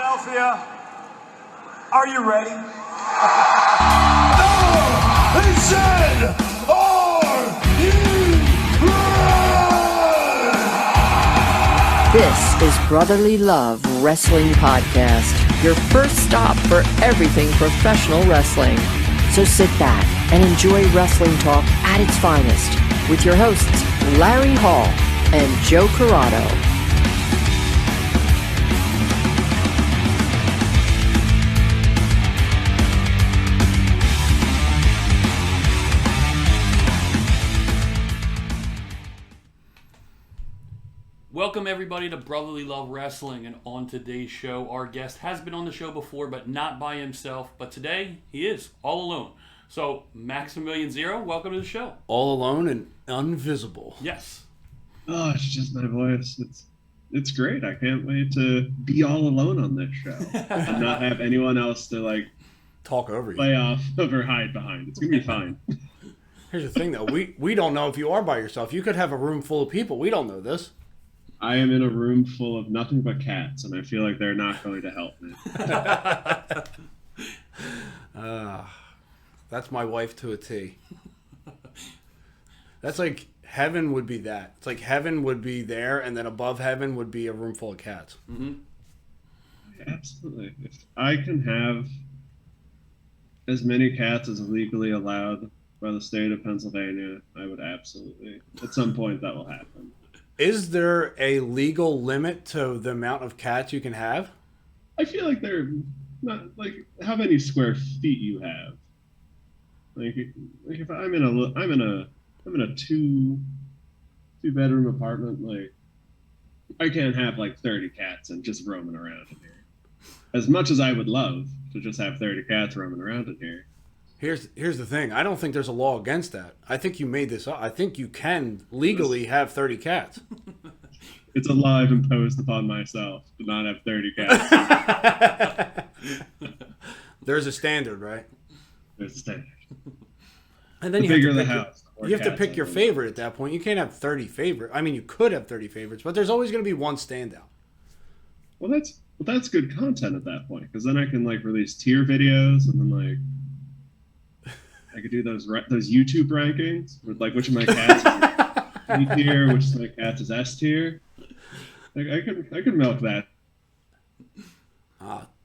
Philadelphia, are you ready? They said, are you ready? This is Brotherly Love Wrestling Podcast, your first stop for everything professional wrestling. So sit back and enjoy wrestling talk at its finest with your hosts, Larry Hall and Joe Corrado. Welcome everybody to Brotherly Love Wrestling, and on today's show, our guest has been on the show before, but not by himself. But today, he is all alone. So, Maximilian Zero, welcome to the show. All alone and invisible. Yes. Oh, it's just my voice. It's great. I can't wait to be all alone on this show and not have anyone else to talk over you, play off of or hide behind. It's gonna be fine. Here's the thing, though. We don't know if you are by yourself. You could have a room full of people. We don't know this. I am in a room full of nothing but cats, and I feel like they're not going to help me. That's my wife to a T. That's like heaven would be that. It's like heaven would be there, and then above heaven would be a room full of cats. Mm-hmm. Absolutely. If I can have as many cats as legally allowed by the state of Pennsylvania, I would absolutely. At some point, that will happen. Is there a legal limit to the amount of cats you can have? I feel like they're not like how many square feet you have. Like if I'm in a two bedroom apartment, like I can't have like 30 cats and just roaming around in here. As much as I would love to just have 30 cats roaming around in here. Here's the thing. I don't think there's a law against that. I think you made this up. I think you can legally have 30 cats. It's a law I've imposed upon myself to not have 30 cats. There's a standard, right? There's a standard. And then the bigger the house, you have to pick your favorite at that point. You can't have 30 favorites. I mean, you could have 30 favorites, but there's always going to be one standout. Well, that's good content at that point, because then I can release tier videos, and then I could do those YouTube rankings with which of my cats is B tier, which of my cats is S tier. I can milk that.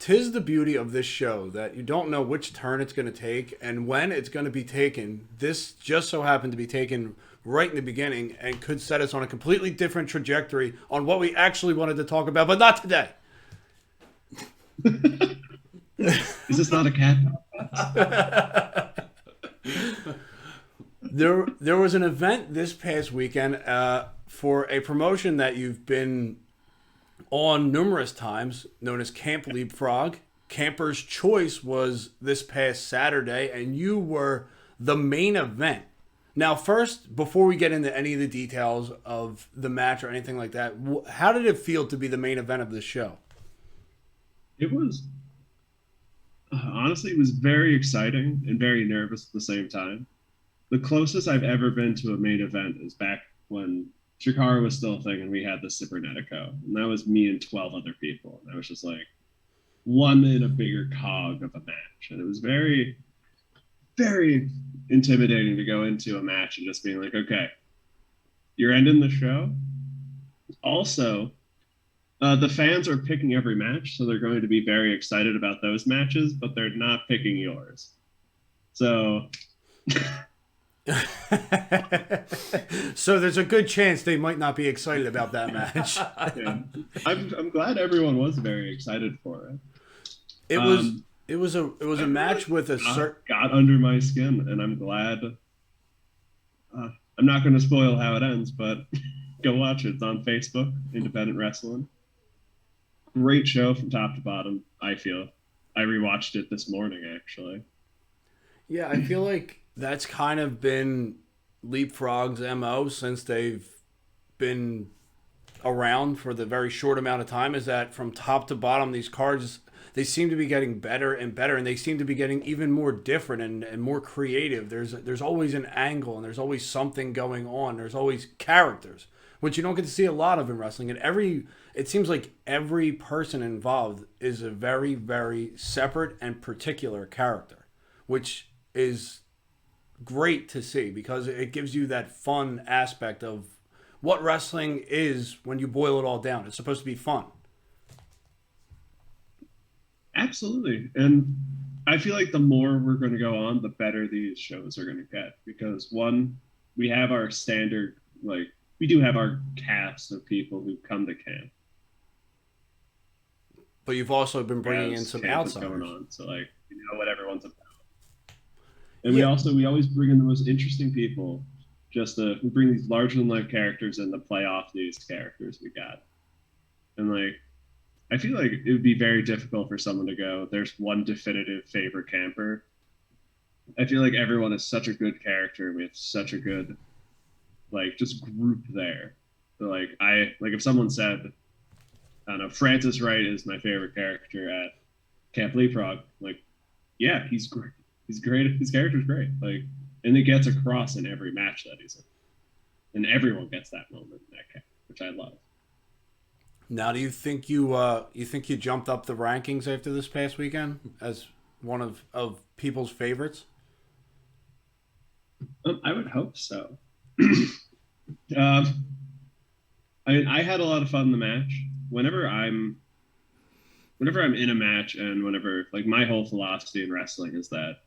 'Tis the beauty of this show that you don't know which turn it's going to take and when it's going to be taken. This just so happened to be taken right in the beginning and could set us on a completely different trajectory on what we actually wanted to talk about, but not today. Is this not a cat? There was an event this past weekend for a promotion that you've been on numerous times, known as Camp Leapfrog. Camper's Choice was this past Saturday, and you were the main event. Now, first, before we get into any of the details of the match or anything like that, how did it feel to be the main event of this show? It was, honestly, it was very exciting and very nervous at the same time. The closest I've ever been to a main event is back when Shikara was still a thing and we had the Cybernetico. And that was me and 12 other people. And I was just one in a bigger cog of a match. And it was very, very intimidating to go into a match and just being like, okay, you're ending the show. Also, the fans are picking every match, so they're going to be very excited about those matches, but they're not picking yours. So... So there's a good chance they might not be excited about that match. Yeah. I'm glad everyone was very excited for it. It was a match with a got under my skin, and I'm glad. I'm not going to spoil how it ends, but go watch it. It's on Facebook, Independent Wrestling. Great show from top to bottom, I feel. I rewatched it this morning, actually. Yeah, I feel like that's kind of been Leapfrog's MO since they've been around for the very short amount of time, is that from top to bottom, these cards, they seem to be getting better and better, and they seem to be getting even more different and more creative. There's always an angle, and there's always something going on. There's always characters. which you don't get to see a lot of in wrestling. And it seems like every person involved is a very, very separate and particular character, which is great to see because it gives you that fun aspect of what wrestling is when you boil it all down. It's supposed to be fun. Absolutely. And I feel like the more we're going to go on, the better these shows are going to get. Because one, we have our standard, like, we do have our cast of people who come to camp. But you've also been bringing in some outsiders going on, so like you know what everyone's about. And we always bring in the most interesting people. We bring these larger than life characters in to play off these characters we got. And like, I feel like it would be very difficult for someone to go, there's one definitive favorite camper. I feel like everyone is such a good character. We have such a good, like, just group there. So like, if someone said, I don't know, Francis Wright is my favorite character at Camp Leapfrog, like, yeah, he's great. He's great. His character's great. Like, and it gets across in every match that he's in. And everyone gets that moment in that camp, which I love. Now, do you think you jumped up the rankings after this past weekend as one of people's favorites? I would hope so. I had a lot of fun in the match. Whenever I'm in a match, and whenever, like, my whole philosophy in wrestling is that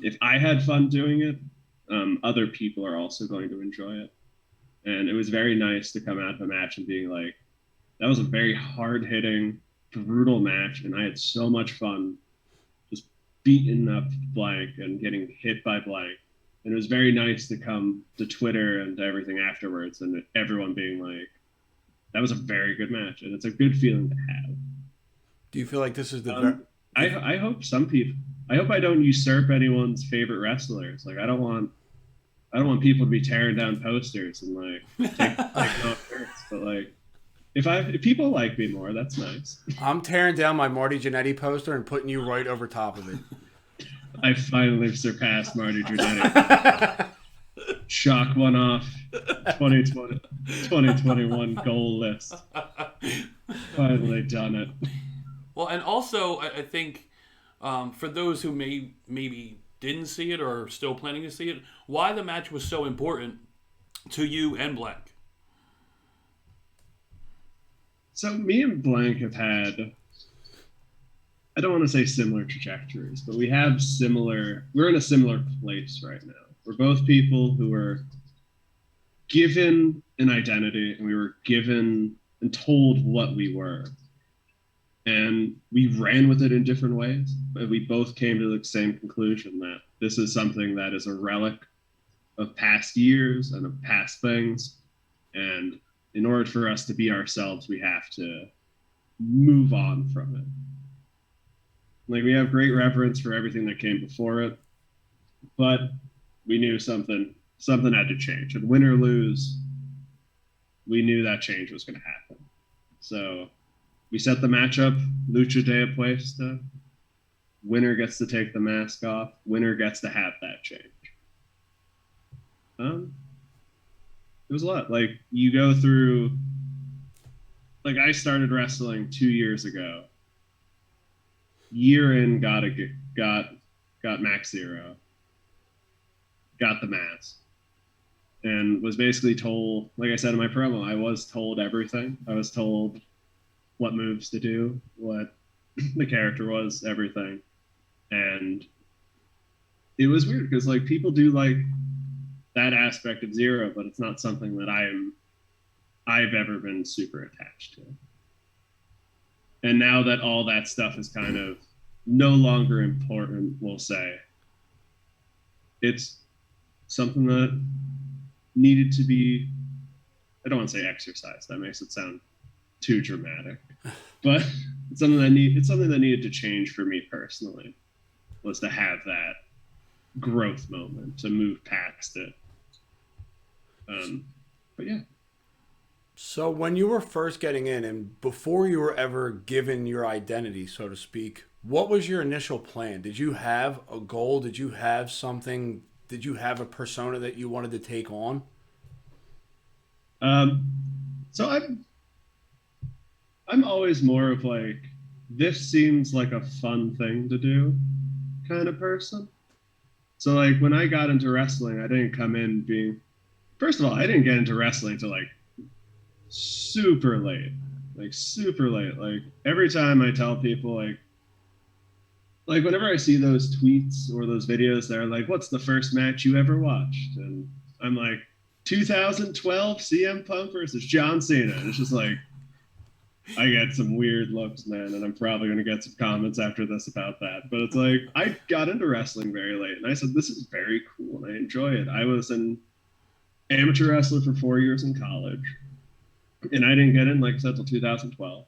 if I had fun doing it, other people are also going to enjoy it. And it was very nice to come out of a match and being like, that was a very hard-hitting, brutal match, and I had so much fun just beating up blank and getting hit by blank. And it was very nice to come to Twitter and to everything afterwards and everyone being like, that was a very good match, and it's a good feeling to have. Do you feel like this is the... I hope some people... I hope I don't usurp anyone's favorite wrestlers. Like, I don't want people to be tearing down posters and like take off shirts. But like, if people like me more, that's nice. I'm tearing down my Marty Jannetty poster and putting you right over top of it. I finally surpassed Marty Jannetty. Shock one off 2021 goal list. Finally done it. Well, and also I think. For those who maybe didn't see it or are still planning to see it, why the match was so important to you and Blank? So me and Blank have had, I don't want to say similar trajectories, but we're in a similar place right now. We're both people who were given an identity, and we were given and told what we were. And we ran with it in different ways, but we both came to the same conclusion that this is something that is a relic of past years and of past things. And in order for us to be ourselves, we have to move on from it. Like, we have great reverence for everything that came before it, but we knew something had to change. And win or lose, we knew that change was going to happen. So we set the matchup, Lucha de Apuesta. Winner gets to take the mask off. Winner gets to have that change. It was a lot. Like, you go through, like, I started wrestling 2 years ago. Year in, got Max Zero. Got the mask. And was basically told, like I said in my promo, I was told everything. I was told what moves to do, what the character was, everything. And it was weird because, like, people do like that aspect of Zero, but it's not something that I've ever been super attached to. And now that all that stuff is kind of no longer important, we'll say, it's something that needed to be, I don't want to say exercised, that makes it sound too dramatic, but it's something that needed to change for me personally, was to have that growth moment, to move past it. But yeah. So when you were first getting in, and before you were ever given your identity, so to speak, what was your initial plan? Did you have a goal? Did you have something? Did you have a persona that you wanted to take on? So I'm always more of like, this seems like a fun thing to do kind of person. So like when I got into wrestling, I didn't come in being, first of all, I didn't get into wrestling till like super late, like super late. Like every time I tell people like whenever I see those tweets or those videos, they're like, "What's the first match you ever watched?" And I'm like, 2012 CM Punk versus John Cena. And it's just like, I get some weird looks, man, and I'm probably going to get some comments after this about that. But it's like, I got into wrestling very late, and I said, this is very cool, and I enjoy it. I was an amateur wrestler for 4 years in college, and I didn't get in, like I said, until 2012.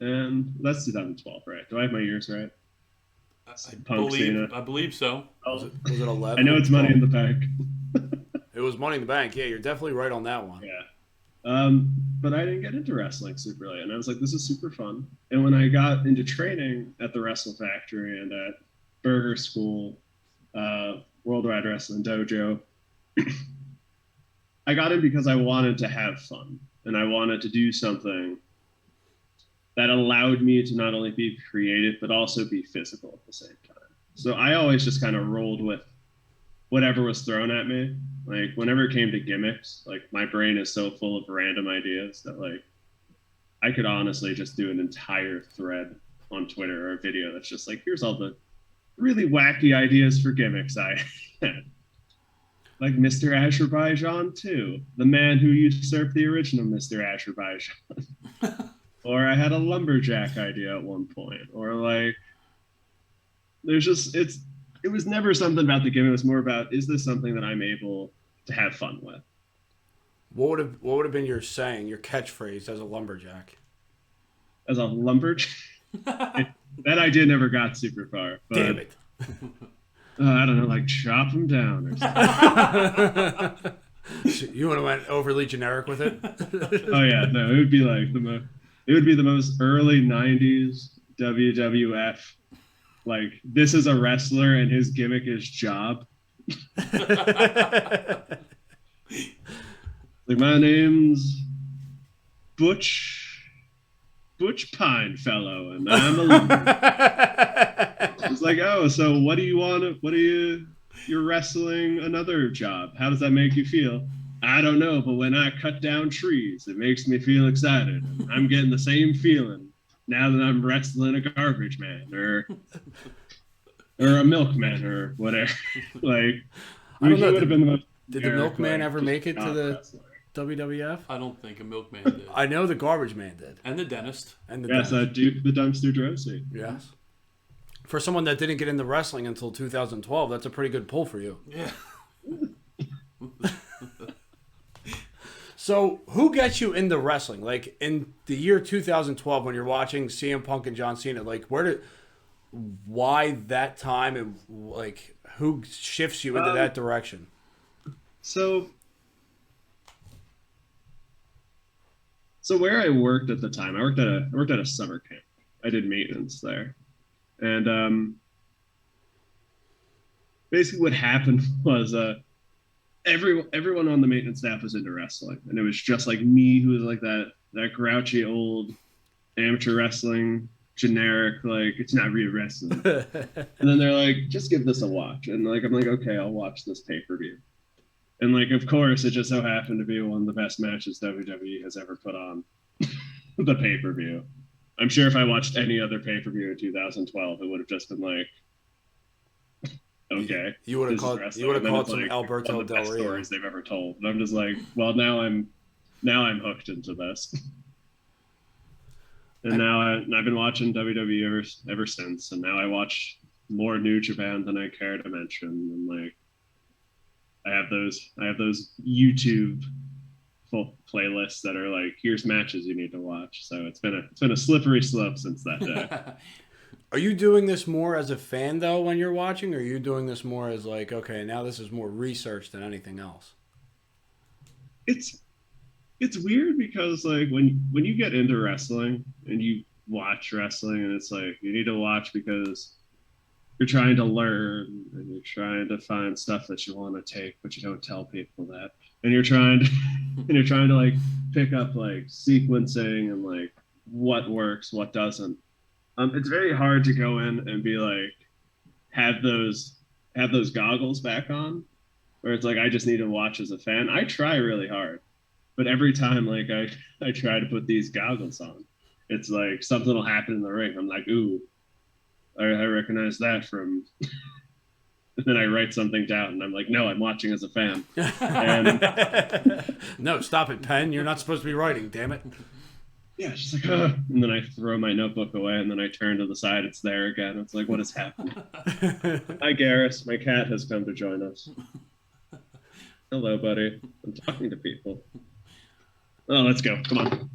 And that's 2012, right? Do I have my years right? I believe so. Was it 11? I know it's Money in the Bank. It was Money in the Bank. Yeah, you're definitely right on that one. Yeah. But I didn't get into wrestling super late, and I was like, this is super fun. And when I got into training at the Wrestle Factory and at Burger School, Worldwide Wrestling Dojo, I got in because I wanted to have fun, and I wanted to do something that allowed me to not only be creative, but also be physical at the same time. So I always just kind of rolled with whatever was thrown at me. Like whenever it came to gimmicks, like my brain is so full of random ideas that like I could honestly just do an entire thread on Twitter or a video that's just like, here's all the really wacky ideas for gimmicks I had. Like Mr. Azerbaijan 2, the man who usurped the original Mr. Azerbaijan. Or I had a lumberjack idea at one point. Or like there's just it was never something about the gimmick. It was more about, is this something that I'm able to have fun with? What would have been your saying, your catchphrase as a lumberjack? As a lumberjack? That idea never got super far. But, Damn it. I don't know, like chop them down or something. You would have went overly generic with it? Oh yeah, no, it would be like the most early 90s WWF. Like, this is a wrestler and his gimmick is job. Like, my name's Butch Pinefellow, and I'm a lumberjack. It's like, oh, so what do you want to, you're wrestling another job. How does that make you feel? I don't know, but when I cut down trees, it makes me feel excited. I'm getting the same feeling now that I'm wrestling a garbage man or a milkman or whatever. Like, I don't know. would have been the most. Did the milkman like, ever make it to the wrestler. WWF? I don't think a milkman did. I know the garbage man did. And the dentist. And the Yes, dentist. Duke the Dumpster Drosy. Yes. For someone that didn't get into wrestling until 2012, that's a pretty good pull for you. Yeah. So, who gets you into wrestling? Like, in the year 2012, when you're watching CM Punk and John Cena, like, why that time, and, like, who shifts you into that direction? So where I worked at the time, I worked at a summer camp. I did maintenance there. And basically what happened was everyone on the maintenance staff was into wrestling, and it was just like me, who was like that grouchy old amateur wrestling generic, like, it's not real wrestling. And then they're like, just give this a watch, and like I'm like, okay, I'll watch this pay-per-view. And like, of course, it just so happened to be one of the best matches WWE has ever put on the pay-per-view. I'm sure if I watched any other pay-per-view in 2012, it would have just been like, okay, You would have called some like Alberto one of the Del best Rio. stories they've ever told. And I'm just like, well, now I'm hooked into this. And I've been watching WWE ever since. And now I watch more New Japan than I care to mention. And like, I have those YouTube full playlists that are like, here's matches you need to watch. So it's been a slippery slope since that day. Are you doing this more as a fan, though, when you're watching? Or are you doing this more as like, okay, now this is more research than anything else? It's weird because like when you get into wrestling and you watch wrestling, and it's like, you need to watch because you're trying to learn and you're trying to find stuff that you want to take, but you don't tell people that. and you're trying to and you're trying to like pick up like sequencing and like what works, what doesn't. It's very hard to go in and be like have those goggles back on, where it's like I just need to watch as a fan. I try really hard, but every time like I try to put these goggles on, it's like something will happen in the ring. I'm like, ooh, I recognize that from. And then I write something down, and I'm like, no, I'm watching as a fan. And No, stop it, pen. You're not supposed to be writing, damn it. yeah, she's like, ugh. And then I throw my notebook away, and then I turn to the side. It's there again. It's like, what has happened? Hi, Garrus. My cat has come to join us. Hello, buddy. I'm talking to people. Oh, let's go. Come on.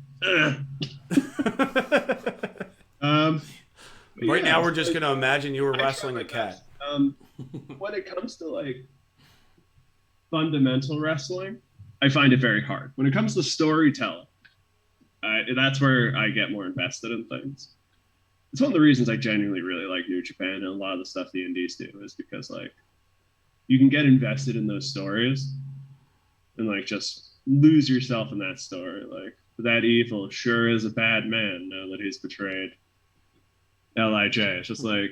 Right now, we're just going to imagine you were wrestling a cat. When it comes to like fundamental wrestling, I find it very hard. When it comes to storytelling, that's where I get more invested in things. It's one of the reasons I genuinely really like New Japan and a lot of the stuff the indies do is because like you can get invested in those stories and like just lose yourself in that story. Like that evil sure is a bad man now that he's betrayed LIJ. It's just like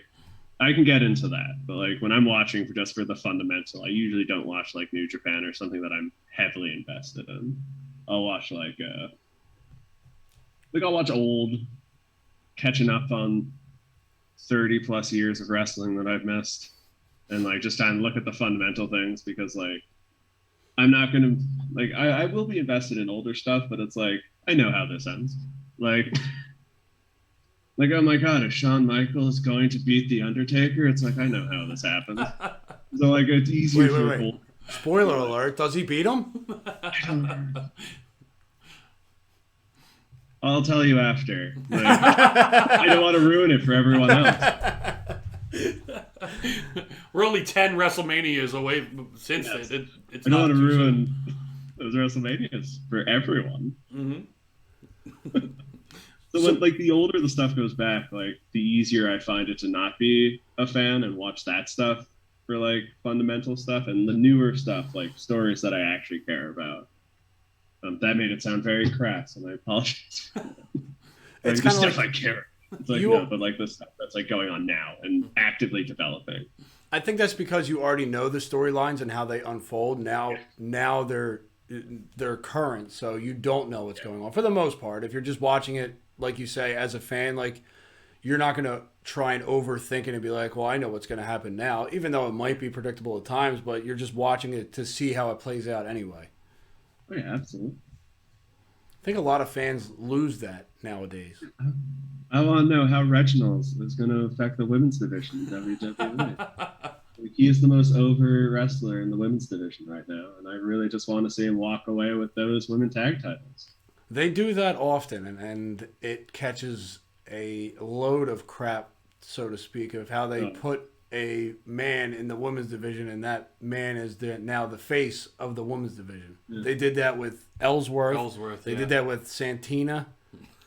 I can get into that, but like when I'm watching for the fundamental, I usually don't watch like New Japan or something that I'm heavily invested in. I'll watch like I'll watch old, catching up on 30 plus years of wrestling that I've missed, and like just trying to look at the fundamental things because like I'm not gonna like I will be invested in older stuff, but it's like I know how this ends. Like, oh my God, is Shawn Michaels going to beat The Undertaker? It's like, I know how this happens. So, like, it's easier Wait. Spoiler alert, does he beat him? I'll tell you after. Like, I don't want to ruin it for everyone else. We're only 10 WrestleManias away since it. It's I don't want to ruin soon. those WrestleManias for everyone. Mm-hmm. So, like, the older the stuff goes back, like, the easier I find it to not be a fan and watch that stuff for, like, fundamental stuff. And the newer stuff, like, stories that I actually care about. That made it sound very crass, and I apologize. It's the kind of stuff like I care. It's like, no, but, like, the stuff that's, like, going on now and actively developing. I think that's because you already know the storylines and how they unfold. Now they're current, so you don't know what's going on. For the most part, if you're just watching it, like you say, as a fan, like you're not going to try and overthink it and be like, well, I know what's going to happen now, even though it might be predictable at times, but you're just watching it to see how it plays out anyway. Oh, yeah, absolutely. I think a lot of fans lose that nowadays. I want to know how Reginald is going to affect the women's division in WWE. He is the most over wrestler in the women's division right now, and I really just want to see him walk away with those women tag titles. They do that often, and it catches a load of crap, so to speak, of how they put a man in the women's division, and that man is now the face of the women's division. Yeah. They did that with Ellsworth. They did that with Santina.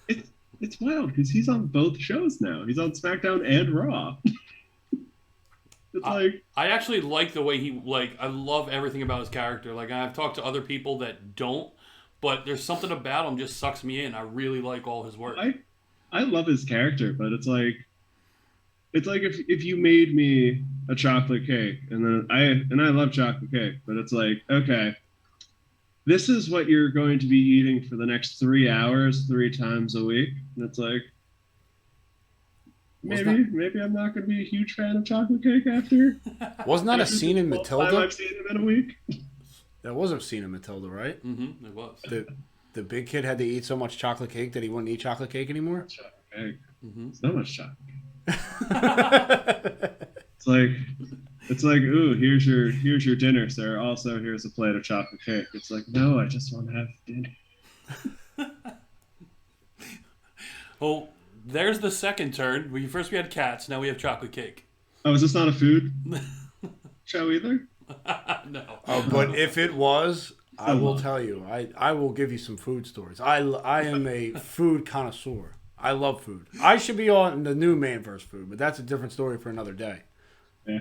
It's wild because he's on both shows now. He's on SmackDown and Raw. I actually like the way I love everything about his character. Like, I've talked to other people that don't, but there's something about him just sucks me in. I really like all his work. I love his character, but it's like if you made me a chocolate cake and then I love chocolate cake, but it's like, okay, this is what you're going to be eating for the next 3 hours, 3 times a week. And it's like, maybe I'm not going to be a huge fan of chocolate cake after. Wasn't that a scene in Matilda? I've seen him in a week. That was a scene in Matilda, right? Mm-hmm, it was. The big kid had to eat so much chocolate cake that he wouldn't eat chocolate cake anymore? Chocolate cake. Mm-hmm. So much chocolate cake. It's like, ooh, here's your dinner, sir. Also, here's a plate of chocolate cake. It's like, no, I just want to have dinner. Well, there's the second turn. First we had cats, now we have chocolate cake. Oh, is this not a food show either? No. But if it was, I will tell you. I will give you some food stories. I am a food connoisseur. I love food. I should be on the new Man vs. Food, but that's a different story for another day. Yeah.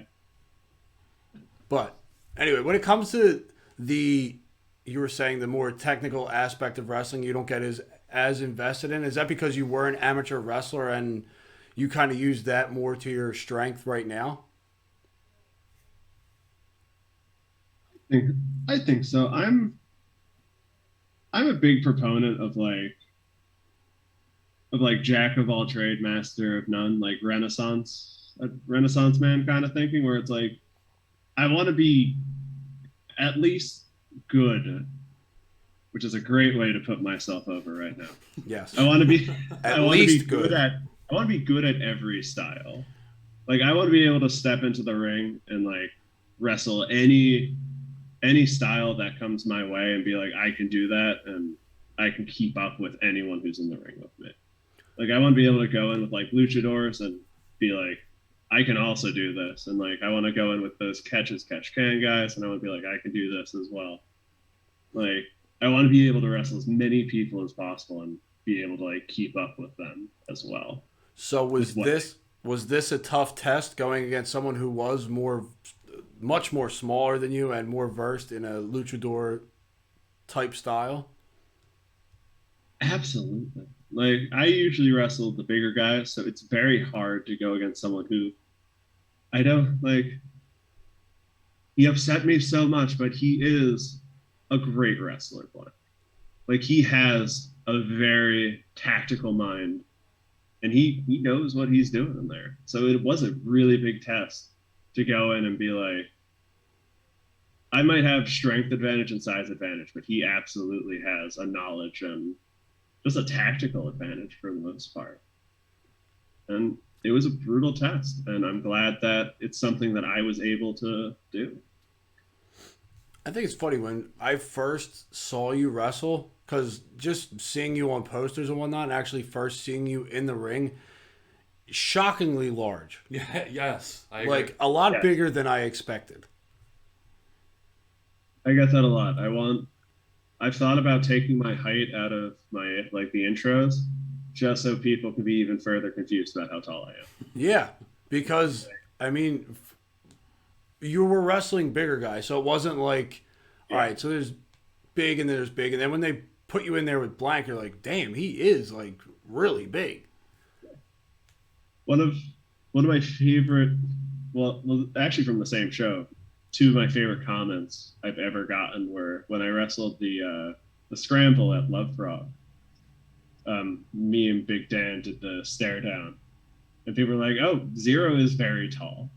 But anyway, when it comes to the you were saying the more technical aspect of wrestling you don't get as invested in? Is that because you were an amateur wrestler and you kind of use that more to your strength right now? I think so. I'm a big proponent of jack of all trade, master of none, like Renaissance man kind of thinking, where it's like I want to be at least good, which is a great way to put myself over right now. Yes. I want to be At least good. I want to be good at every style. Like I want to be able to step into the ring and like wrestle any style that comes my way and be like, I can do that and I can keep up with anyone who's in the ring with me. Like I want to be able to go in with like luchadors and be like, I can also do this. And like I want to go in with those catch can guys and I want to be like, I can do this as well. Like I want to be able to wrestle as many people as possible and be able to like keep up with them as well. So was this a tough test going against someone who was much more smaller than you and more versed in a luchador type style? Absolutely. Like I usually wrestle the bigger guys, so it's very hard to go against someone who I don't like. He upset me so much, but he is a great wrestler. Like he has a very tactical mind, and he knows what he's doing in there. So it was a really big test to go in and be like, I might have strength advantage and size advantage, but he absolutely has a knowledge and just a tactical advantage for the most part. And it was a brutal test, and I'm glad that it's something that I was able to do. I think it's funny when I first saw you wrestle, because just seeing you on posters and whatnot, and actually first seeing you in the ring, shockingly large. Yeah, yes, I agree. Like a lot bigger than I expected. I get that a lot. I've thought about taking my height out of my like the intros, just so people can be even further confused about how tall I am. Yeah, because I mean, you were wrestling bigger guys, so it wasn't like, all right, so there's big and there's big, and then when they put you in there with blank, you're like, damn, he is like really big. One of my favorite, well, actually from the same show, two of my favorite comments I've ever gotten were when I wrestled the scramble at Love Frog. Me and Big Dan did the stare down, and people were like, "Oh, Zero is very tall,"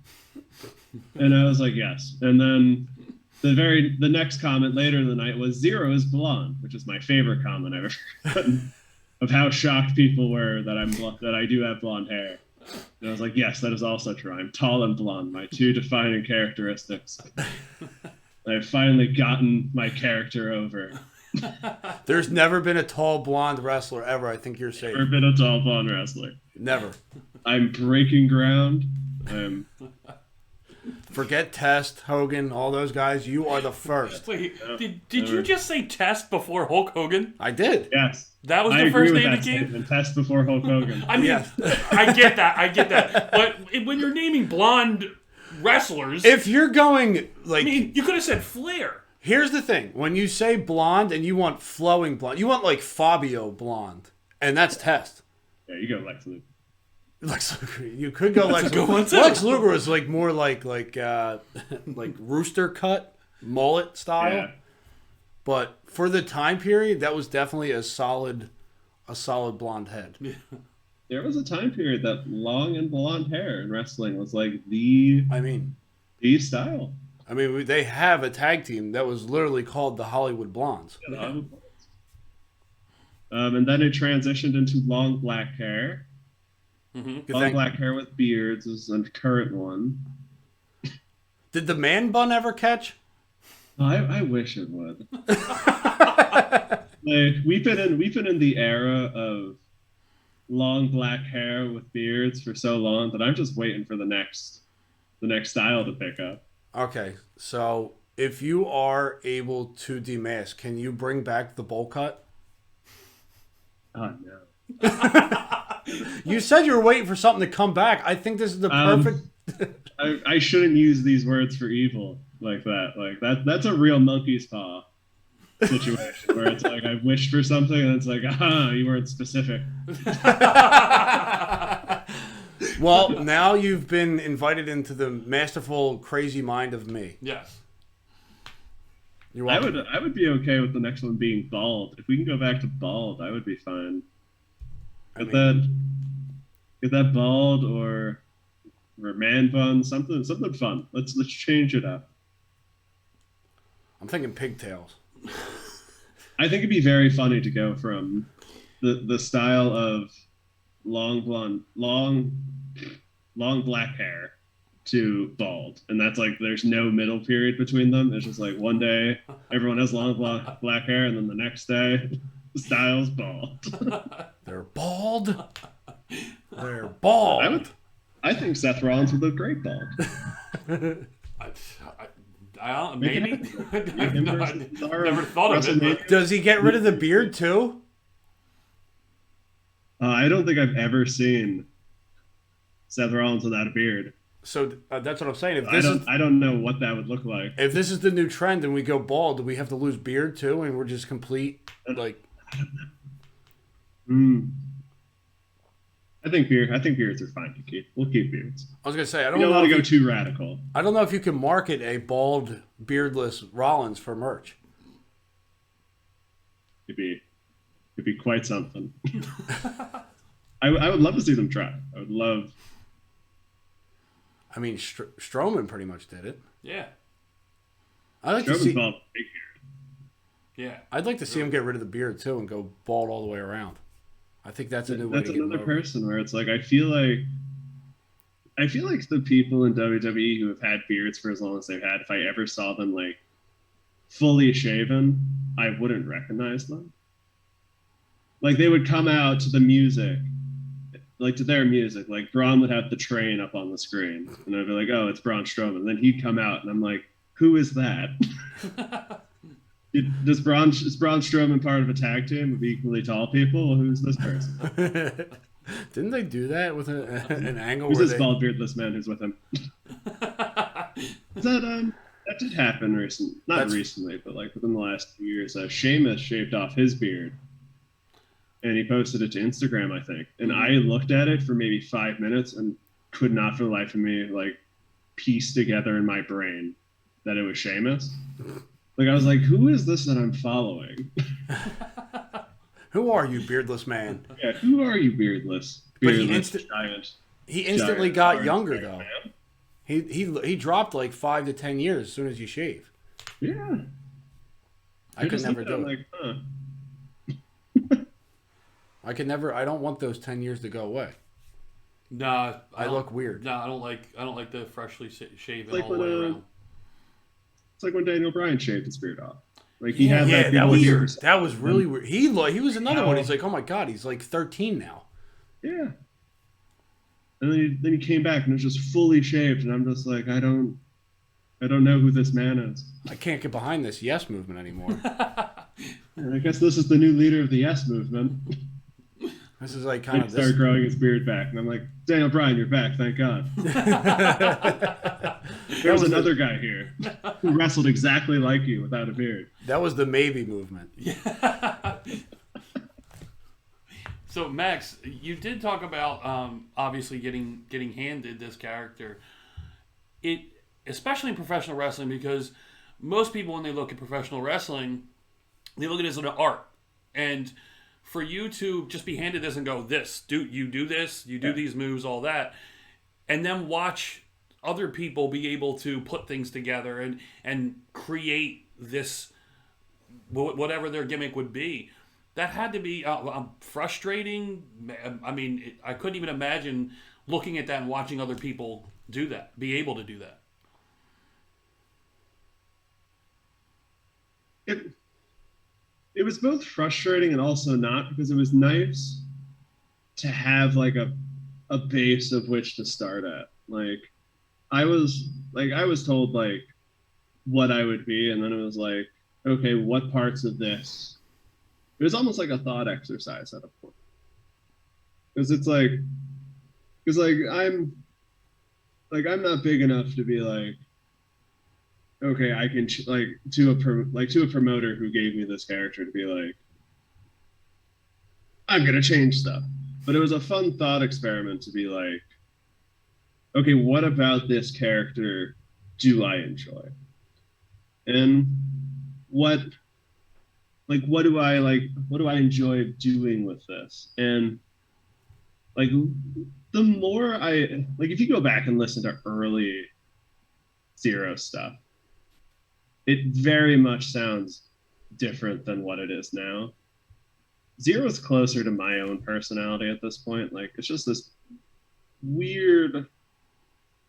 and I was like, "Yes." And then the next comment later in the night was Zero is blonde, which is my favorite comment I've ever gotten of how shocked people were that I do have blonde hair. And I was like, yes, that is also true. I'm tall and blonde, my two defining characteristics. I've finally gotten my character over. There's never been a tall blonde wrestler ever. I think you're safe. Never been a tall blonde wrestler. Never. I'm breaking ground. Forget Test, Hogan, all those guys. You are the first. Wait, did you just say Test before Hulk Hogan? I did. Yes. That was the first name that came? Statement. Test before Hulk Hogan. I mean, Yes. I get that. But when you're naming blonde wrestlers, If you're going like, I mean, you could have said Flair. here's the thing: when you say blonde and you want flowing blonde, you want like Fabio blonde, and that's Test. Yeah, you go Lex Luger. Lex Luger. You could go Lex a good Luger. one, too. Lex Luger was like more like rooster cut mullet style. Yeah. But for the time period, that was definitely a solid blonde head. There was a time period that long and blonde hair in wrestling was like the style. I mean, they have a tag team that was literally called the Hollywood Blondes. Yeah. And then it transitioned into long black hair. Mm-hmm. Long black hair with beards is the current one. Did the man bun ever catch? I wish it would. Like we've been in the era of long black hair with beards for so long that I'm just waiting for the next style to pick up. Okay, so if you are able to demask, can you bring back the bowl cut? Oh no. You said you were waiting for something to come back. I think this is the perfect. I shouldn't use these words for evil like that. Like that's a real monkey's paw. situation where it's like I wished for something and it's like, you weren't specific. Well, now you've been invited into the masterful, crazy mind of me. Yes. You're welcome. I would be okay with the next one being bald. If we can go back to bald, I would be fine. Get that bald or man bun, something fun. Let's change it up. I'm thinking pigtails. I think it'd be very funny to go from the style of long black hair to bald, and that's like there's no middle period between them. It's just like one day everyone has long black hair, and then the next day the style's bald. They're bald. They're bald. I think Seth Rollins would look great bald. I maybe. I've never thought of it. Does he get rid of the beard too? I don't think I've ever seen Seth Rollins without a beard. So that's what I'm saying. I don't know what that would look like. If this is the new trend and we go bald, do we have to lose beard too? And we're just complete like. I think beards are fine to keep. We'll keep beards. I was gonna say I don't want to go too radical. I don't know if you can market a bald, beardless Rollins for merch. It'd be quite something. I would love to see them try. I would love. I mean, Strowman pretty much did it. Yeah. I like to see. Bald, big beard. Yeah. I'd like to see him get rid of the beard too and go bald all the way around. I think that's a new way to get him over. That's another person where it's like I feel like the people in WWE who have had beards for as long as they've had, if I ever saw them like fully shaven, I wouldn't recognize them. Like they would come out to the music, like to their music. Like Braun would have the train up on the screen, and I'd be like, "Oh, it's Braun Strowman." And then he'd come out, and I'm like, "Who is that?" Is Braun Strowman part of a tag team of equally tall people? Well, who's this person? Didn't they do that with an angle? Who's this bald beardless man who's with him? That did happen recently, but like within the last few years. Sheamus shaved off his beard, and he posted it to Instagram, I think. And I looked at it for maybe 5 minutes and could not for the life of me like piece together in my brain that it was Sheamus. Like I was like, who is this that I'm following? Who are you, beardless man? Yeah, who are you, beardless? But he instantly got younger though. Man. He dropped like 5 to 10 years as soon as you shave. Yeah. I could never do it. Like, I could never. I don't want those 10 years to go away. Nah, I look weird. No, I don't like the freshly shaven like all the way around. It's like when Daniel Bryan shaved his beard off. Like he had that was weird. That was really weird. He was another one. He's like, oh my god, he's like 13 now. Yeah. And then he came back and it was just fully shaved, and I'm just like, I don't know who this man is. I can't get behind this Yes movement anymore. And I guess this is the new leader of the Yes movement. This is like kind of started growing his beard back, and I'm like, Daniel Bryan, you're back, thank God. There was another guy here who wrestled exactly like you without a beard. That was the maybe movement. So Max, you did talk about obviously getting handed this character. It especially in professional wrestling, because most people when they look at professional wrestling, they look at it as an art. And for you to just be handed this and go, you do these moves, all that, and then watch other people be able to put things together and create this, whatever their gimmick would be, that had to be frustrating. I mean, I couldn't even imagine looking at that and watching other people do that, be able to do that. It was both frustrating and also not, because it was nice to have like a base of which to start at. Like I was told like what I would be, and then it was like, okay, what parts of this? It was almost like a thought exercise at a point. Because I'm not big enough to be like okay, I can like to a promoter who gave me this character to be like, I'm gonna change stuff. But it was a fun thought experiment to be like, okay, what about this character do I enjoy? And what what do I enjoy doing with this? And like the more I like if you go back and listen to early Zero stuff, it very much sounds different than what it is now. Zero's closer to my own personality at this point. Like it's just this weird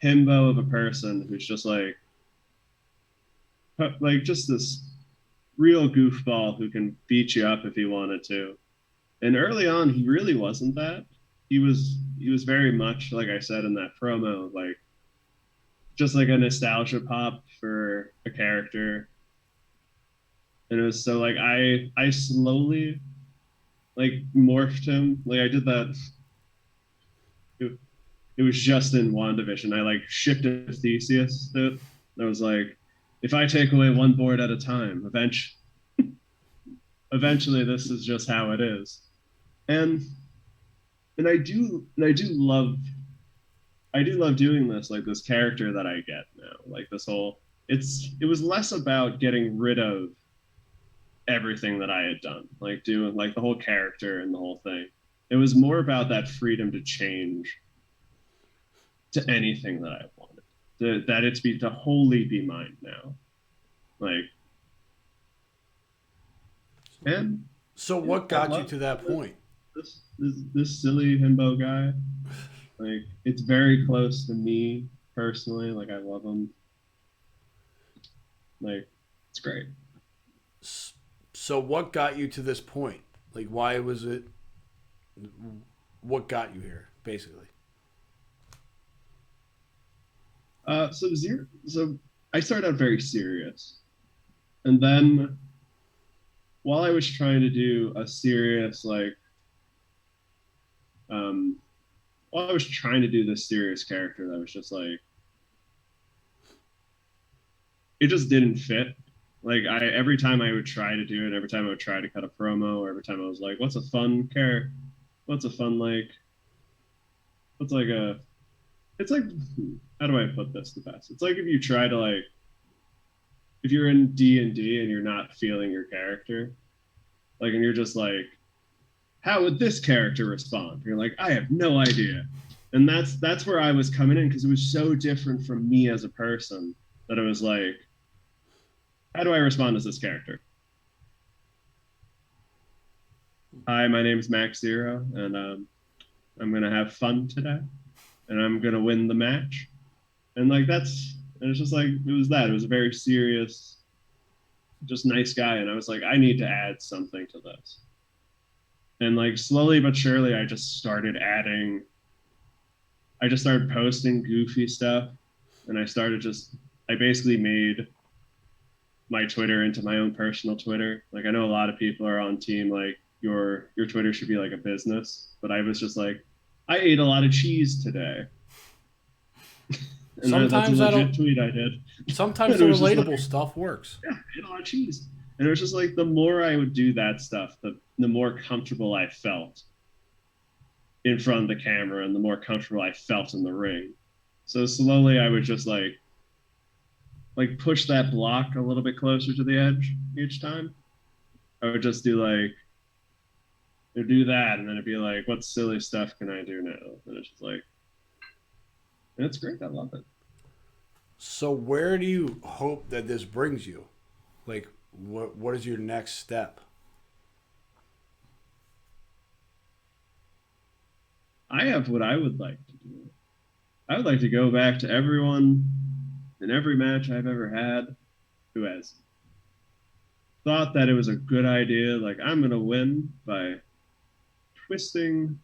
himbo of a person who's just like just this real goofball who can beat you up if he wanted to. And early on, he really wasn't that. He was very much like I said in that promo, like just like a nostalgia pop for a character. And it was so like I slowly like morphed him. Like I did that. It was just in WandaVision. I like shifted Theseus. I was like, if I take away one board at a time, eventually this is just how it is. And I do love doing this, like this character that I get now. Like this whole it was less about getting rid of everything that I had done, like doing like the whole character and the whole thing. It was more about that freedom to change to anything that I wanted. That it's to wholly be mine now. Like and So what got you to that point? This silly himbo guy, like it's very close to me personally. Like I love him. Like it's great. So what got you to this point? Like why was it? What got you here, basically? So I started out very serious, and then while I was trying to do a serious while I was trying to do this serious character that was just like it just didn't fit. Like every time I would try to do it, every time I would try to cut a promo, or every time I was like, what's a fun character? What's a fun what's like a it's like how do I put this the best? It's like if you try to if you're in D&D and you're not feeling your character, like and you're just like, how would this character respond? You're like, I have no idea. And that's where I was coming in because it was so different from me as a person that it was like, how do I respond as this character? Hi, my name is Max Zero, and I'm gonna have fun today, and I'm gonna win the match. And like and it's just like it was a very serious, just nice guy, and I was like, I need to add something to this. And like slowly but surely, I just started posting goofy stuff, and I basically made my Twitter into my own personal Twitter. Like I know a lot of people are on team like your Twitter should be like a business, but I was just like, I ate a lot of cheese today. And Sometimes that's a legit tweet I did. Sometimes the relatable stuff works. Yeah, I ate a lot of cheese. And it was just like the more I would do that stuff, the more comfortable I felt in front of the camera and the more comfortable I felt in the ring. So slowly I would just like push that block a little bit closer to the edge each time. I would just do that, and then it'd be like, what silly stuff can I do now? And it's just like, and it's great. I love it. So where do you hope that this brings you? Like, what is your next step? I have what I would like to do. I would like to go back to everyone in every match I've ever had who has thought that it was a good idea. Like, I'm going to win by twisting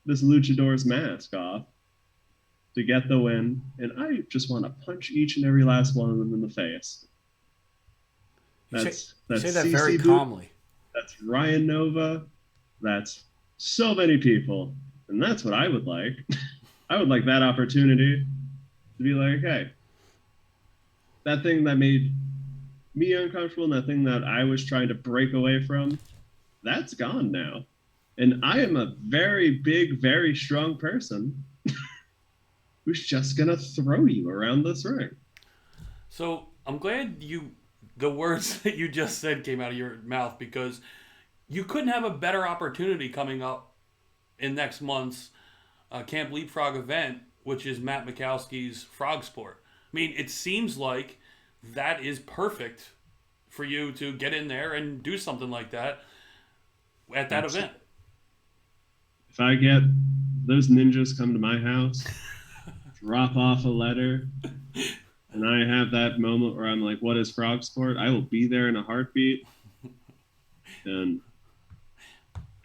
this luchador's mask off to get the win. And I just want to punch each and every last one of them in the face. You say that very CC calmly. That's Ryan Nova. That's so many people. And that's what I would like. I would like that opportunity to be like, hey, that thing that made me uncomfortable and that thing that I was trying to break away from, that's gone now. And I am a very big, very strong person who's just going to throw you around this ring. So I'm glad the words that you just said came out of your mouth, because you couldn't have a better opportunity coming up in next month's Camp Leapfrog event, which is Matt Mikowski's Frog Sport. I mean, it seems like that is perfect for you to get in there and do something like that at that event. If I get those ninjas come to my house, drop off a letter, and I have that moment where I'm like, what is Frog Sport? I will be there in a heartbeat. And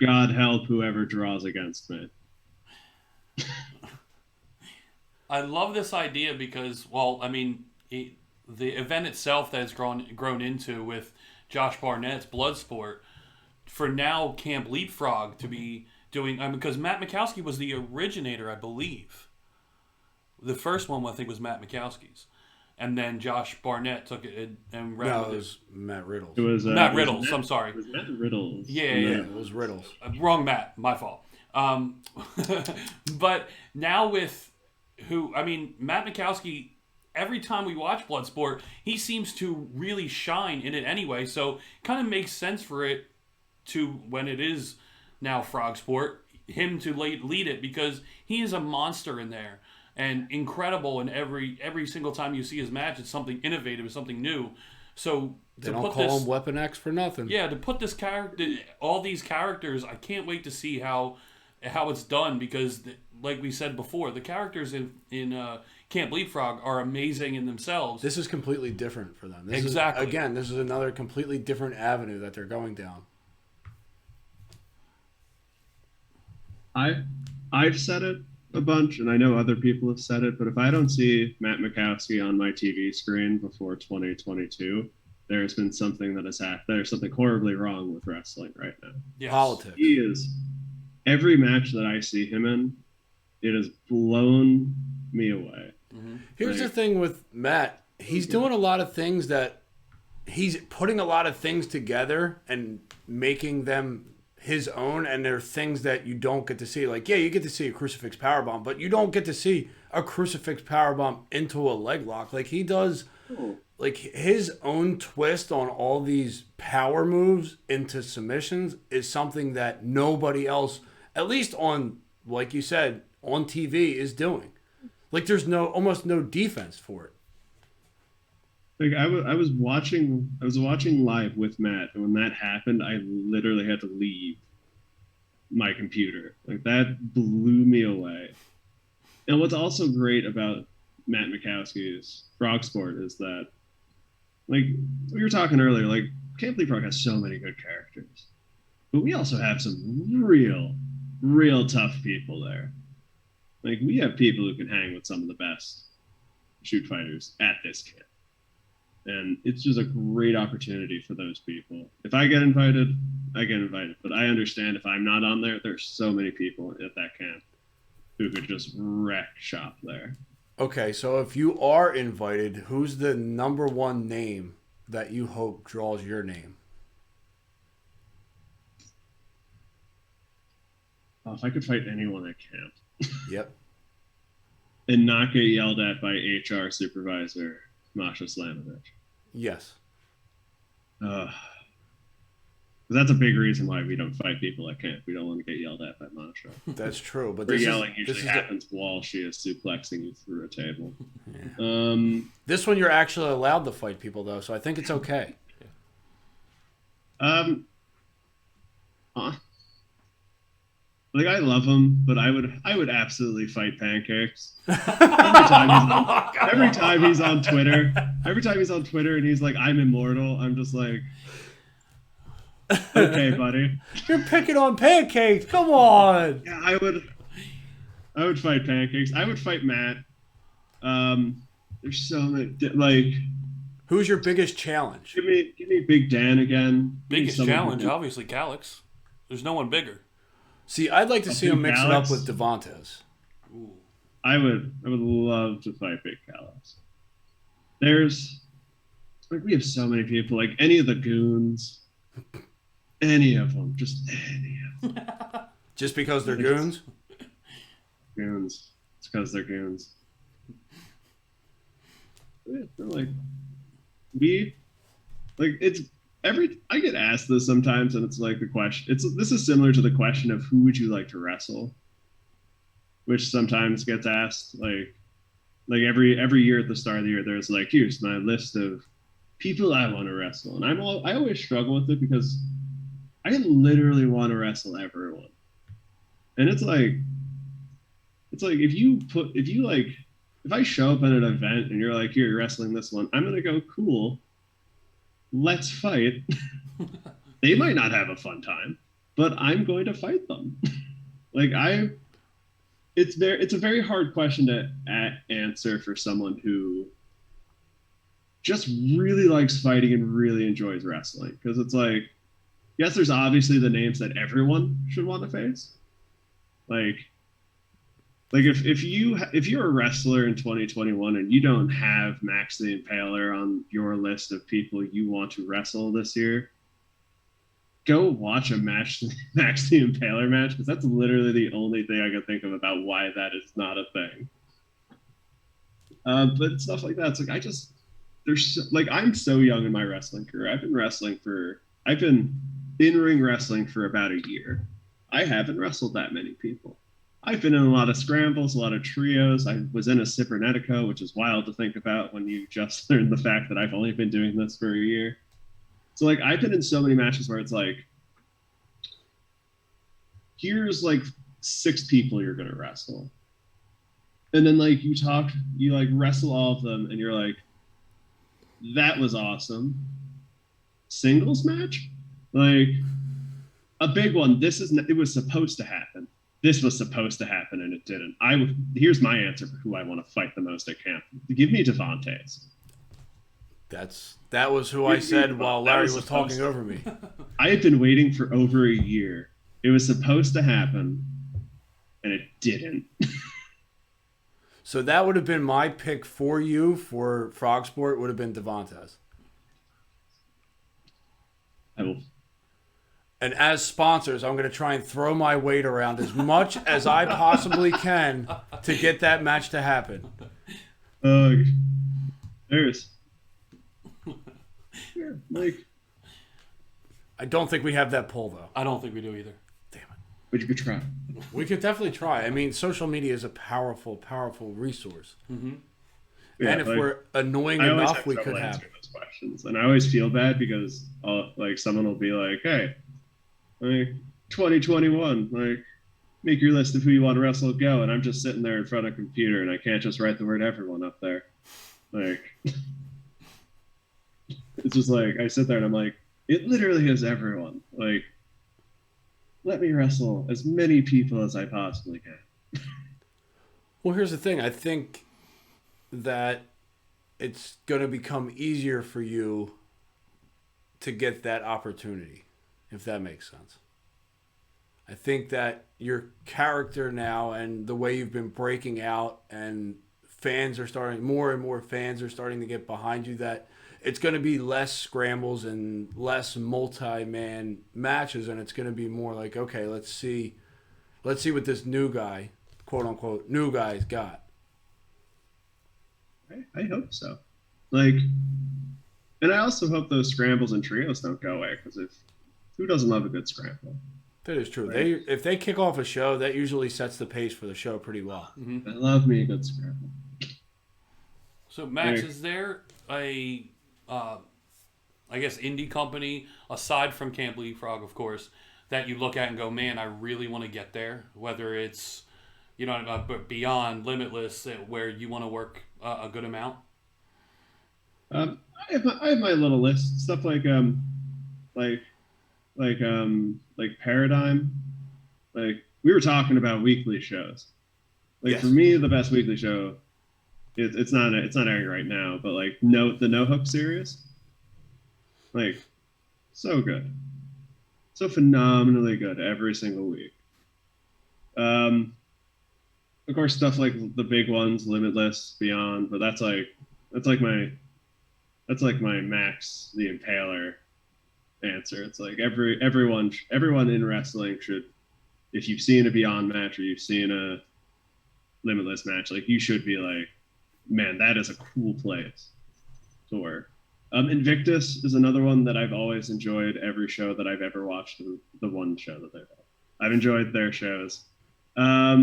God help whoever draws against me. I love this idea because, well, I mean, the event itself that it's grown into with Josh Barnett's Bloodsport, for now Camp Leapfrog to be doing, because Matt Mikowski was the originator, I believe. The first one, I think, was Matt Mikowski's. And then Josh Barnett took it and ran with it. It was Matt Riddles. It was Matt Riddles, I'm sorry. It was Matt Riddles. Yeah, It was Riddles. Wrong Matt, my fault. But now with Matt Mikowski, every time we watch Bloodsport, he seems to really shine in it anyway. So it kind of makes sense for it to, when it is now Frog Sport, him to lead it, because he is a monster in there and incredible. And every single time you see his match, it's something innovative, it's something new. So they don't call him Weapon X for nothing. Yeah, to put this character, all these characters, I can't wait to see how it's done, because like we said before, the characters in Camp Leapfrog are amazing in themselves. This is completely different for them. This is another completely different avenue that they're going down. I've said it a bunch, and I know other people have said it, but if I don't see Matt Mikowski on my TV screen before 2022, there's been something that has happened. There's something horribly wrong with wrestling right now. Yes. Politics. He is, every match that I see him in, it has blown me away. Mm-hmm. Here's the thing with Matt. He's doing a lot of things that he's putting a lot of things together and making them his own, and there are things that you don't get to see. Like, yeah, you get to see a crucifix powerbomb, but you don't get to see a crucifix powerbomb into a leg lock. Like, he does like his own twist on all these power moves into submissions is something that nobody else, at least on, like you said, on TV, is doing. Like, there's almost no defense for it. Like, I was watching live with Matt, and when that happened, I literally had to leave my computer. Like, that blew me away. And what's also great about Matt Mikowski's Frog Sport is that, like we were talking earlier, like, Camp Leapfrog has so many good characters, but we also have some real tough people there. Like, we have people who can hang with some of the best shoot fighters at this camp. And it's just a great opportunity for those people. If I get invited, I get invited. But I understand if I'm not on there, there's so many people at that camp who could just wreck shop there. Okay, so if you are invited, who's the number one name that you hope draws your name? Oh, if I could fight anyone at camp. Yep. And not get yelled at by HR supervisor Masha Slamovich. Yes. That's a big reason why we don't fight people at camp. We don't want to get yelled at by Masha. That's true, but Her yelling usually happens while she is suplexing you through a table. Yeah. This one you're actually allowed to fight people, though, so I think it's okay. Like, I love him, but I would absolutely fight Pancakes. Every time he's on Twitter and he's like, I'm immortal, I'm just like, okay, buddy. You're picking on Pancakes. Come on. Yeah, I would fight Pancakes. I would fight Matt. There's so many, like, who's your biggest challenge? Give me Big Dan again. Biggest challenge, obviously, Calix. There's no one bigger. See, I'd like to see him mix it up with Devontae. I would love to fight Big Calix. There's Like we have so many people, like any of the goons, any of them, just any of them. Just because they're goons? Goons. It's because they're goons. Yeah, they're like it's I get asked this sometimes, and it's like the question. This is similar to the question of who would you like to wrestle, which sometimes gets asked like every year at the start of the year. There's like, here's my list of people I want to wrestle, and I always struggle with it because I literally want to wrestle everyone, and it's like if I show up at an event and you're like, here, you're wrestling this one, I'm gonna go, cool, let's fight. They might not have a fun time, but I'm going to fight them. It's a very hard question to answer for someone who just really likes fighting and really enjoys wrestling, because it's like, yes, there's obviously the names that everyone should want to face. If you're a wrestler in 2021 and you don't have Max the Impaler on your list of people you want to wrestle this year, go watch a Max the Impaler match, because that's literally the only thing I can think of about why that is not a thing. But stuff like that, it's like I'm so young in my wrestling career. I've been in-ring wrestling for about a year. I haven't wrestled that many people. I've been in a lot of scrambles, a lot of trios. I was in a Cybernetico, which is wild to think about when you just learn the fact that I've only been doing this for a year. So like I've been in so many matches where it's like, here's like 6 people you're gonna wrestle. And then like you like wrestle all of them and you're like, that was awesome. Singles match? Like a big one. It was supposed to happen. This was supposed to happen and it didn't. Here's my answer for who I want to fight the most at camp. Give me Devontae's. That was who I said while Larry was talking over me. I had been waiting for over a year. It was supposed to happen and it didn't. So that would have been my pick for you for Frog Sport, would have been Devontae's. And as sponsors, I'm going to try and throw my weight around as much as I possibly can to get that match to happen. There's. Yeah, I don't think we have that pull, though. I don't think we do either. Damn it. But you could try. We could definitely try. I mean, social media is a powerful, powerful resource. Mm-hmm. Yeah, and if we're annoying enough, we could have those questions. And I always feel bad because someone will be like, hey, 2021, make your list of who you want to wrestle, go. And I'm just sitting there in front of a computer and I can't just write the word everyone up there. It's just like, I sit there and I'm like, it literally is everyone. Let me wrestle as many people as I possibly can. Well, here's the thing. I think that it's going to become easier for you to get that opportunity, if that makes sense. I think that your character now and the way you've been breaking out and more and more fans are starting to get behind you, that it's going to be less scrambles and less multi-man matches, and it's going to be more like, okay, let's see what this new guy, quote unquote, new guy's got. I hope so. And I also hope those scrambles and trios don't go away, because who doesn't love a good scramble? That is true. Right? If they kick off a show, that usually sets the pace for the show pretty well. Mm-hmm. I love me a good scramble. So, Max, is there a, I guess, indie company, aside from Camp Leapfrog, of course, that you look at and go, man, I really want to get there? Whether it's, beyond Limitless, where you want to work a good amount? I have my little list. Stuff like Paradigm. We were talking about weekly shows. Yes. For me, the best weekly show, it's not airing right now, but the No Hook series, so good, so phenomenally good every single week. Of course, stuff like the big ones, Limitless, Beyond, but that's my That's like my Max the Impaler answer. It's like everyone in wrestling should, if you've seen a Beyond match or you've seen a Limitless match, like you should be like, man, that is a cool place to work. Invictus is another one that I've always enjoyed. Every show that I've ever watched, the one show that they've had, I've enjoyed their shows. I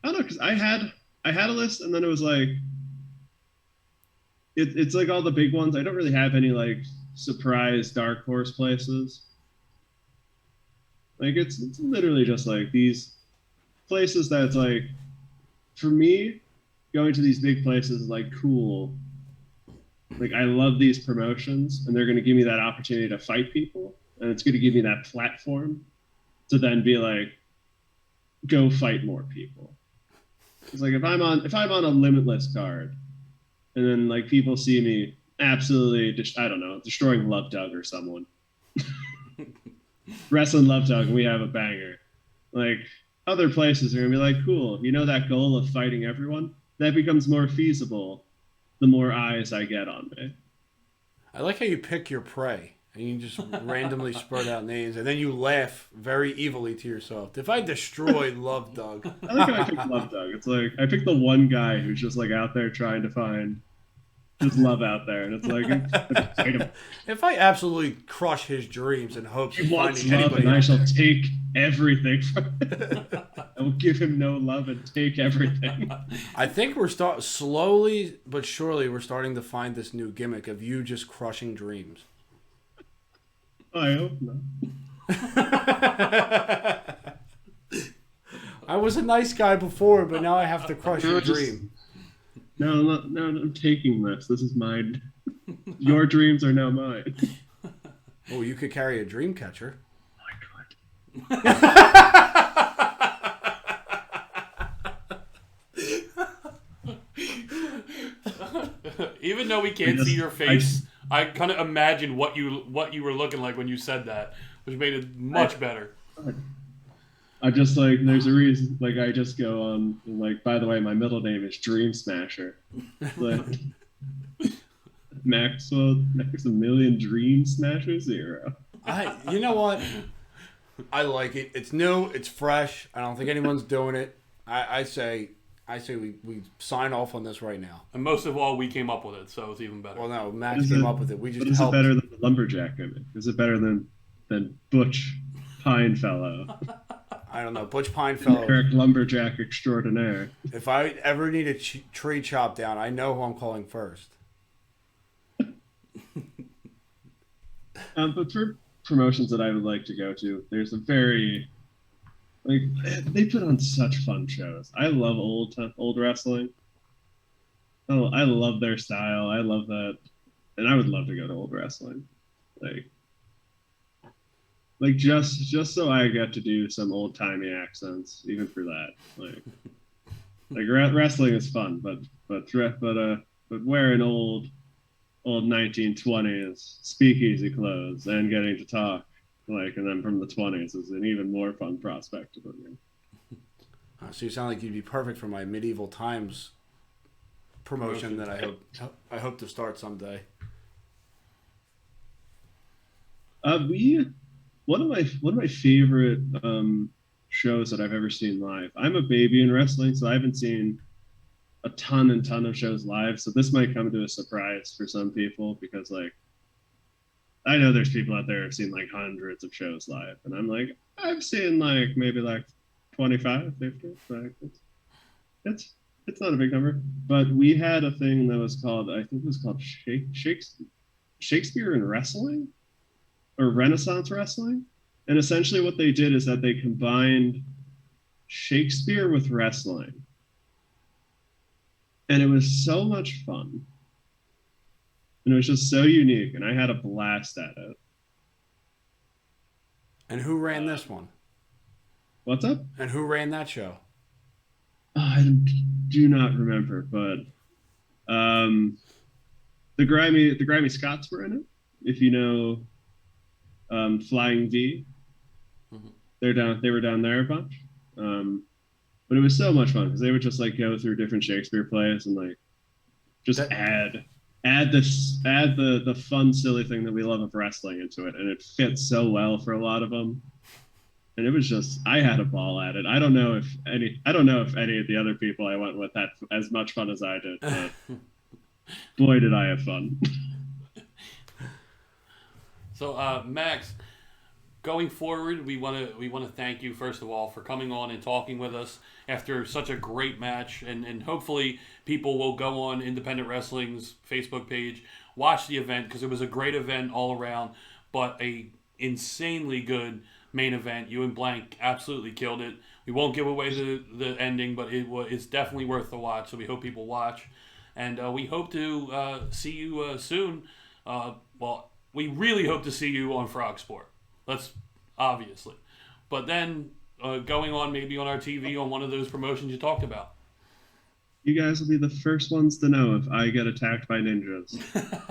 don't know, because I had a list, and then it was like, it's like all the big ones. I don't really have any like surprise dark horse places. Like it's literally just like these places that's like, for me, going to these big places is like cool. Like I love these promotions, and they're going to give me that opportunity to fight people, and it's going to give me that platform to then be like, go fight more people. It's like if I'm on a Limitless card, and then like people see me absolutely, I don't know, destroying Love Doug or someone, wrestling Love Doug, and we have a banger. Like other places are gonna be like, cool, you know, that goal of fighting everyone, that becomes more feasible the more eyes I get on me. I like how you pick your prey and you just randomly spurt out names, and then you laugh very evilly to yourself. If I destroy Love Doug, I like how I picked Love Doug. It's like I picked the one guy who's just like out there trying to find just love out there, and it's like, fight him. If I absolutely crush his dreams in hopes of He wants finding love, anybody, and I shall take everything from him. I will give him no love and take everything. I think we're slowly but surely we're starting to find this new gimmick of you just crushing dreams. I hope not. I was a nice guy before, but now I have to crush your dream. No, I'm taking this. This is mine. Your dreams are now mine. Oh, you could carry a dream catcher. Oh my God. Even though we can't see your face, I kind of imagine what you were looking like when you said that, which made it much better. I just like, there's a reason, like I just go on, like, by the way, my middle name is Dream Smasher. Like, Maximilian Dream Smasher 0. You know what? I like it. It's new. It's fresh. I don't think anyone's doing it. I say we sign off on this right now. And most of all, we came up with it, so it's even better. Well, no, Max came up with it. We just is helped. it better than the lumberjack gimmick? Is it better than Butch Pinefellow? I don't know. Butch Pinefellow. Eric Lumberjack Extraordinaire. If I ever need a tree chopped down, I know who I'm calling first. But for promotions that I would like to go to, there's a very, like, they put on such fun shows. I love old wrestling. Oh, I love their style. I love that, and I would love to go to old wrestling, like just so I get to do some old timey accents, even for that. Like wrestling is fun, but wearing old 1920s speakeasy clothes and getting to talk and then from the 20s is an even more fun prospect for me. So you sound like you'd be perfect for my medieval times promotion that I hope to start someday. One of my favorite shows that I've ever seen live. I'm a baby in wrestling, so I haven't seen a ton of shows live. So this might come to a surprise for some people, because I know there's people out there who've seen like hundreds of shows live, and I'm like, I've seen maybe 25, 50. It's not a big number, but we had a thing that was called, I think it was called Shakespeare in Wrestling, or Renaissance Wrestling. And essentially what they did is that they combined Shakespeare with wrestling. And it was so much fun. And it was just so unique, and I had a blast at it. And who ran this one? What's up? And who ran that show? I do not remember, but the Grimy Scots were in it. If you know Flying V, mm-hmm. They were down there a bunch. But it was so much fun because they would just go through different Shakespeare plays and Just add the fun, silly thing that we love of wrestling into it, and it fits so well for a lot of them. And it was just, I had a ball at it. I don't know if any of the other people I went with had as much fun as I did, but boy, did I have fun. So, Max, going forward, we want to thank you first of all for coming on and talking with us after such a great match, and hopefully people will go on Independent Wrestling's Facebook page, watch the event, because it was a great event all around, but a insanely good main event. You and Blank absolutely killed it. We won't give away the ending, but it's definitely worth the watch, so we hope people watch. And we hope to see you soon. Well, we really hope to see you on Frog Sport. Let's obviously. But then going on maybe on our TV on one of those promotions you talked about. You guys will be the first ones to know if I get attacked by ninjas.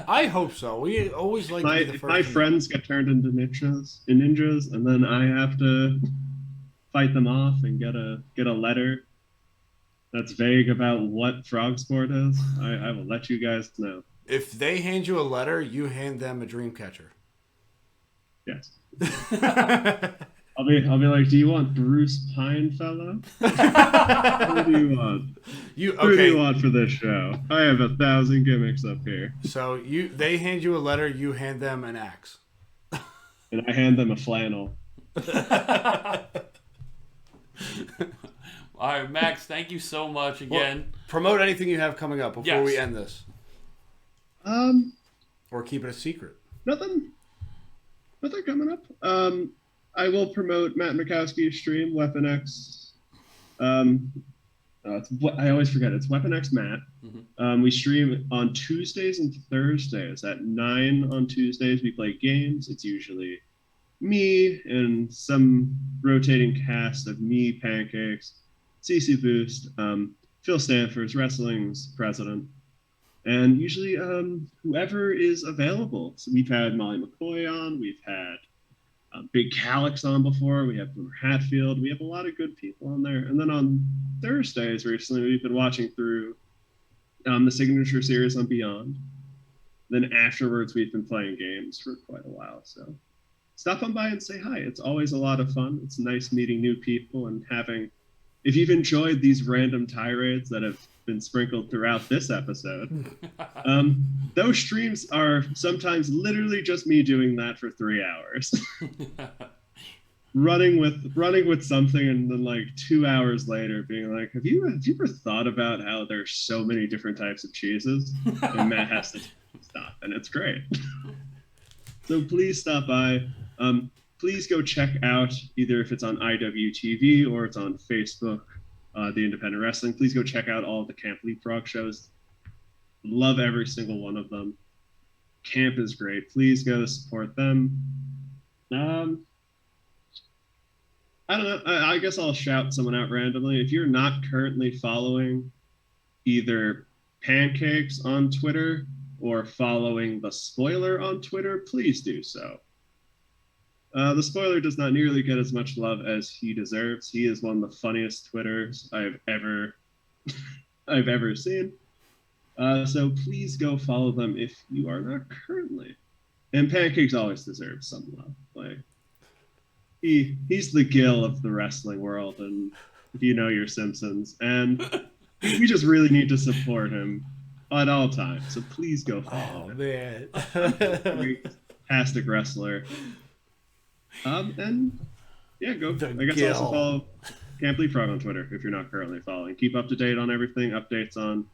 I hope so. We always like to be the first. My friends get turned into ninjas, and then I have to fight them off and get a letter that's vague about what Frog Sport is. I will let you guys know. If they hand you a letter, you hand them a dream catcher. Yes. I'll be like, do you want Bruce Pinefellow? Who do you want? Who do you want for this show? I have 1,000 gimmicks up here. So they hand you a letter, you hand them an axe. And I hand them a flannel. All right, Max, thank you so much again. Well, promote anything you have coming up before we end this. Or keep it a secret. Nothing coming up. I will promote Matt Mikowski's stream, Weapon X. I always forget. It's Weapon X Matt. Mm-hmm. We stream on Tuesdays and Thursdays. At 9 on Tuesdays, we play games. It's usually me and some rotating cast of me, Pancakes, CC Boost, Phil Stanford's Wrestling's president, and usually whoever is available. So we've had Molly McCoy on. We've had Big Calix on before. We have Boomer Hatfield. We have a lot of good people on there. And then on Thursdays recently, we've been watching through the Signature Series on Beyond. Then afterwards, we've been playing games for quite a while. So stop on by and say hi. It's always a lot of fun. It's nice meeting new people and having, if you've enjoyed these random tirades that have been sprinkled throughout this episode, those streams are sometimes literally just me doing that for 3 hours. running with something, and then like 2 hours later being like, have you ever thought about how there's so many different types of cheeses? And Matt has to stop, and it's great. So please stop by. Please go check out, either if it's on IWTV or it's on Facebook, the Independent Wrestling. Please go check out all of the Camp Leapfrog shows. Love every single one of them. Camp is great. Please go support them. I don't know. I guess I'll shout someone out randomly. If you're not currently following either Pancakes on Twitter or following The Spoiler on Twitter, please do so. The Spoiler does not nearly get as much love as he deserves. He is one of the funniest Twitters I've ever seen. So please go follow them if you are not currently. And Pancakes always deserves some love. Like, he's the Gil of the wrestling world, and if you know your Simpsons, and we just really need to support him at all times. So please go follow him. Man. Fantastic wrestler. And yeah, go. I guess Gil. also follow Camp Leapfrog on Twitter if you're not currently following. Keep up to date on everything. Updates on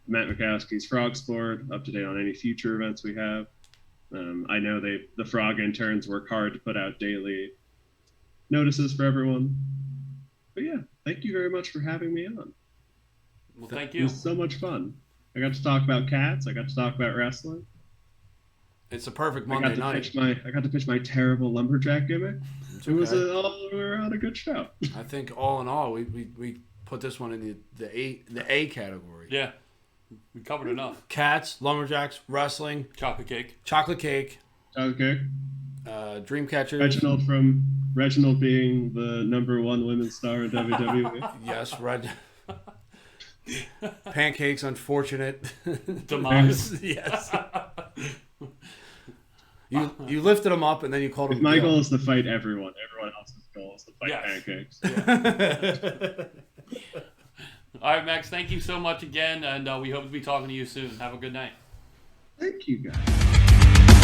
Matt Mikowski's Frog Sport. Up to date on any future events we have. I know the Frog interns work hard to put out daily notices for everyone. But yeah, thank you very much for having me on. Well, thank you. It was so much fun. I got to talk about cats. I got to talk about wrestling. It's a perfect Monday night. I got to pitch my terrible lumberjack gimmick. It was all around a good show. I think all in all, we put this one in the A category. Yeah, we covered enough. Cats, lumberjacks, wrestling, Chocolate cake. Okay. Dreamcatchers. Reginald being the #1 women's star in WWE. Yes, Pancakes, unfortunate Demise. Yes. You lifted him up and then you called him. My goal is to fight everyone. Everyone else's goal is to fight Yes. pancakes. All right, Max, thank you so much again, and we hope to be talking to you soon. Have a good night. Thank you, guys.